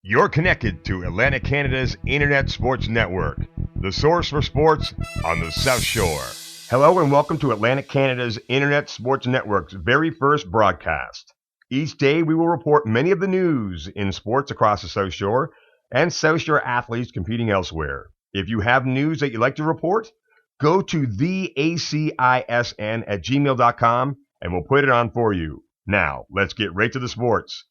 You're connected to Atlantic Canada's Internet Sports Network, the source for sports on the South Shore. Hello and welcome to Atlantic Canada's Internet Sports Network's very first broadcast. Each day we will report many of the news in sports across the South Shore and South Shore athletes competing elsewhere. If you have news that you'd like to report, go to the ACISN at gmail.com and we'll put it on for you. Now, let's get right to the sports.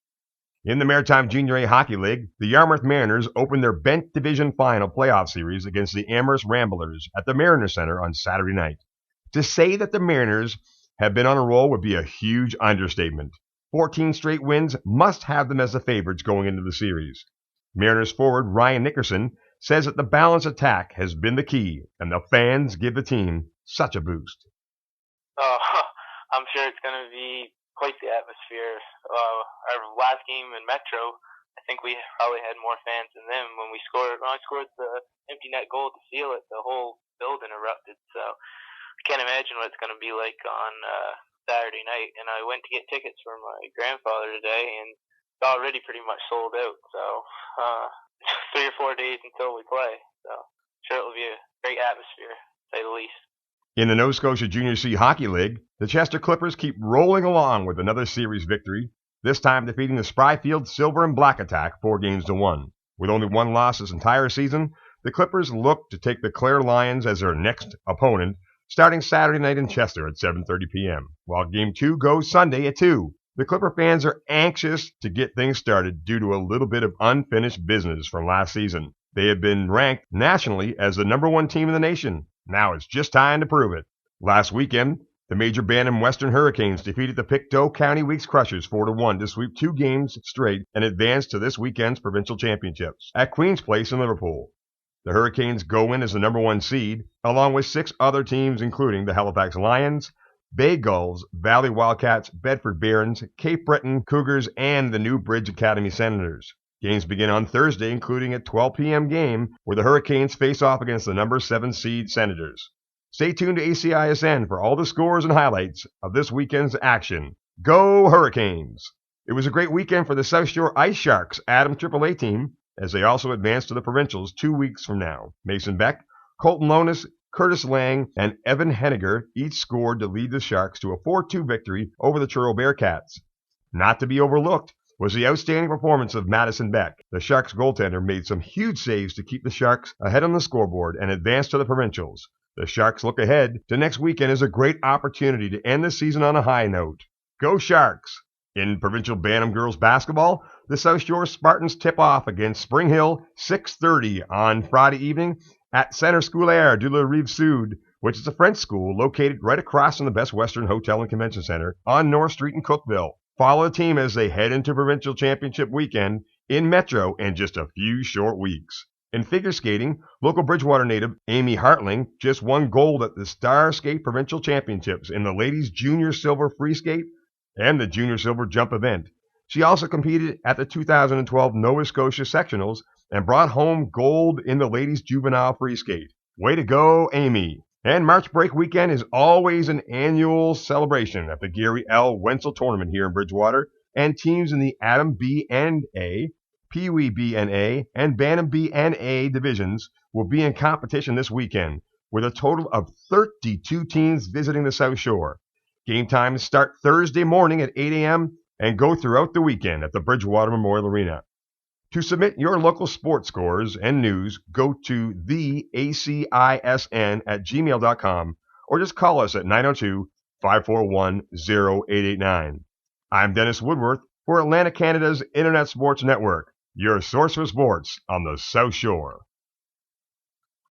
In the Maritime Junior A Hockey League, the Yarmouth Mariners opened their Bent Division Final playoff series against the Amherst Ramblers at the Mariner Center on Saturday night. To say that the Mariners have been on a roll would be a huge understatement. 14 straight wins must have them as the favorites going into the series. Mariners forward Ryan Nickerson says that the balanced attack has been the key, and the fans give the team such a boost. I'm sure it's going to be quite the atmosphere. Our last game in Metro, I think we probably had more fans than them. When I scored the empty net goal to seal it, the whole building erupted. So I can't imagine what it's going to be like on Saturday night. And I went to get tickets for my grandfather today, and it's already pretty much sold out. So 3 or 4 days until we play. So I'm sure it'll be a great atmosphere, to say the least. In the Nova Scotia Junior C Hockey League, the Chester Clippers keep rolling along with another series victory, this time defeating the Spryfield Silver and Black Attack 4-1. With only one loss this entire season, the Clippers look to take the Clare Lions as their next opponent, starting Saturday night in Chester at 7:30 p.m., while Game 2 goes Sunday at 2. The Clipper fans are anxious to get things started due to a little bit of unfinished business from last season. They have been ranked nationally as the number one team in the nation. Now it's just time to prove it. Last weekend, the Major Bantam Western Hurricanes defeated the Pictou County Weeks Crushers 4-1 to sweep 2 games straight and advance to this weekend's provincial championships at Queen's Place in Liverpool. The Hurricanes go in as the number 1 seed, along with 6 other teams including the Halifax Lions, Bay Gulls, Valley Wildcats, Bedford Barons, Cape Breton Cougars, and the New Bridge Academy Senators. Games begin on Thursday, including a 12 p.m. game where the Hurricanes face off against the number 7 seed Senators. Stay tuned to ACISN for all the scores and highlights of this weekend's action. Go Hurricanes! It was a great weekend for the South Shore Ice Sharks Adam AAA team, as they also advance to the provincials 2 weeks from now. Mason Beck, Colton Lonis, Curtis Lang, and Evan Henniger each scored to lead the Sharks to a 4-2 victory over the Truro Bearcats. Not to be overlooked was the outstanding performance of Madison Beck. The Sharks goaltender made some huge saves to keep the Sharks ahead on the scoreboard and advance to the provincials. The Sharks look ahead to next weekend as a great opportunity to end the season on a high note. Go Sharks! In provincial Bantam girls basketball, the South Shore Spartans tip off against Spring Hill 6:30 on Friday evening at Centre Scolaire de la Rive-Sud, which is a French school located right across from the Best Western Hotel and Convention Center on North Street in Cookville. Follow the team as they head into provincial championship weekend in Metro in just a few short weeks. In figure skating, local Bridgewater native Amy Hartling just won gold at the Star Skate Provincial Championships in the ladies' junior silver free skate and the junior silver jump event. She also competed at the 2012 Nova Scotia sectionals and brought home gold in the ladies' juvenile free skate. Way to go, Amy! And March Break Weekend is always an annual celebration at the Gary L. Wenzel Tournament here in Bridgewater, and teams in the Adam B and A, Pee Wee B and A, and Bantam B and A divisions will be in competition this weekend, with a total of 32 teams visiting the South Shore. Game times start Thursday morning at 8 a.m. and go throughout the weekend at the Bridgewater Memorial Arena. To submit your local sports scores and news, go to theacisn@gmail.com or just call us at 902-541-0889. I'm Dennis Woodworth for Atlantic Canada's Internet Sports Network, your source for sports on the South Shore.